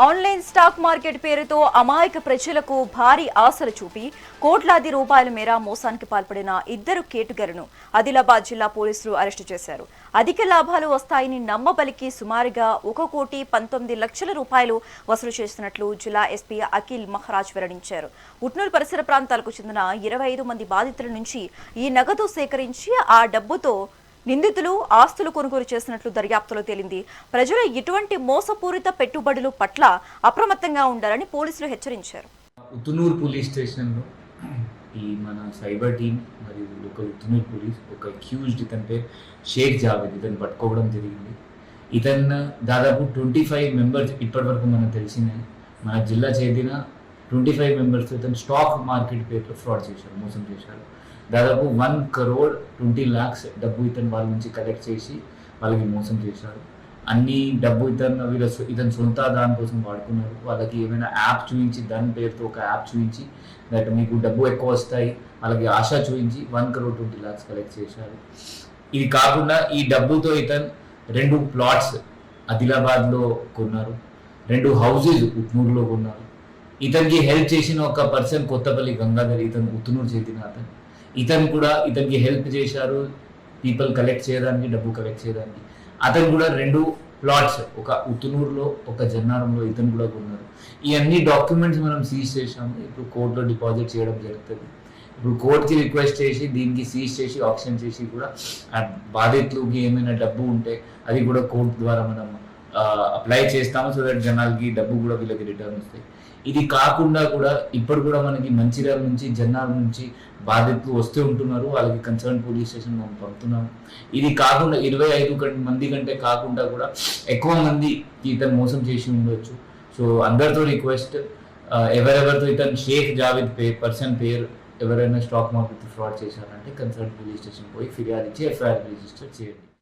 Online stock market పేరుతో అమాయక ప్రజలకు భారీ ఆశలు చూపి కోట్లాది రూపాయల మేర మోసానికి పాల్పడిన ఇద్దరు కేటుగారును ఆదిలాబాద్ జిల్లా పోలీసులు అరెస్టు చేశారు. అధిక లాభాలు వస్తాయని నమ్మబలికి సుమారుగా 1,19,00,000 రూపాయలు వసూలు చేస్తున్నట్లు జిల్లా ఎస్పీ అఖిల్ మహారాజ్ వెల్లడించారు. ఉట్నూరు పరిసర ప్రాంతాలకు చెందిన 25 మంది బాధితుల నుంచి ఈ నగదు సేకరించి ఆ డబ్బుతో నిందితులు ఆస్తులు కొనుగోలు చేసినట్లు దర్యాప్తులో తేలింది. ప్రజలు ఇటువంటి మోసపూరిత పెట్టుబడుల పట్ల అప్రమత్తంగా ఉండాలని పోలీసులు హెచ్చరించారు. ఉతునూరు పోలీస్ స్టేషన్లో ఈ మన సైబర్ టీమ్ మరియు లోకల్ ఉతునూరు పోలీస్ ఒక అక్యూజ్డ్ ఇతని పేరు షేక్ జావేద్ ఇతను పట్టుకోవడం జరిగింది. ఇతను దాదాపు 25 మెంబర్స్ ఇప్పటివరకు మనకు తెలిసిన మన జిల్లా చెందిన 25 మెంబర్స్ ఇతను స్టాక్ మార్కెట్ పేరుతో ఫ్రాడ్ చేశారు, మోసం చేశారు. దాదాపు 1,20,00,000 డబ్బు ఇతను వాళ్ళ నుంచి కలెక్ట్ చేసి వాళ్ళకి మోసం చేశారు. అన్ని డబ్బు ఇతను సొంత దానికోసం వాడుకున్నారు. వాళ్ళకి ఏమైనా యాప్ చూపించి దాని పేరుతో ఒక యాప్ చూపించి దట్ మీకు డబ్బు ఎక్కువ వస్తాయి వాళ్ళకి ఆశ చూపించి 1,20,00,000 కలెక్ట్ చేశారు. ఇది కాకుండా ఈ డబ్బుతో ఇతను 2 ప్లాట్స్ ఆదిలాబాద్లో కొన్నారు, 2 హౌసెస్ ఉట్నూరులో కొన్నారు. ఇతనికి హెల్ప్ చేసిన ఒక పర్సన్ కొత్తపల్లి గంగాధర్, ఇతను ఉట్నూరు చెందిన అతను. ఇతనికి హెల్ప్ చేశారు పీపుల్ కలెక్ట్ చేయడానికి, డబ్బు కలెక్ట్ చేయడానికి. అతను కూడా 2 ప్లాట్స్ ఒక ఉతునూరులో ఒక జన్నారంలో ఇతను కూడా కొన్నారు. ఈ అన్ని డాక్యుమెంట్స్ మనం సీజ్ చేసాము. ఇప్పుడు కోర్టులో డిపాజిట్ చేయడం జరుగుతుంది. ఇప్పుడు కోర్టుకి రిక్వెస్ట్ చేసి దీనికి సీజ్ చేసి ఆప్షన్ చేసి కూడా ఆ బాధితులకి ఏమైనా డబ్బు ఉంటే అది కూడా కోర్టు ద్వారా మనం అప్లై చేస్తాము. సో దట్ జనాలకి డబ్బు కూడా వీళ్ళకి రిటర్న్ వస్తాయి. ఇది కాకుండా కూడా ఇప్పుడు కూడా మనకి మంచిర్యాల నుంచి జన్నాల నుంచి బాధితులు వస్తూ ఉంటున్నారు. వాళ్ళకి కన్సర్న్ పోలీస్ స్టేషన్ మనం పంపుతున్నాము. ఇది కాకుండా 25 మంది కంటే కాకుండా కూడా ఎక్కువ మంది ఇతను మోసం చేసి ఉండొచ్చు. సో అందరితో రిక్వెస్ట్, ఎవరెవరితో ఇతను షేక్ జావేద్ పర్సన్ పేరు ఎవరైనా స్టాక్ మార్కెట్ ఫ్రాడ్ చేశారంటే కన్సర్న్ పోలీస్ స్టేషన్ పోయి ఫిర్యాదు ఇచ్చి ఎఫ్ఐఆర్ రిజిస్టర్ చేయండి.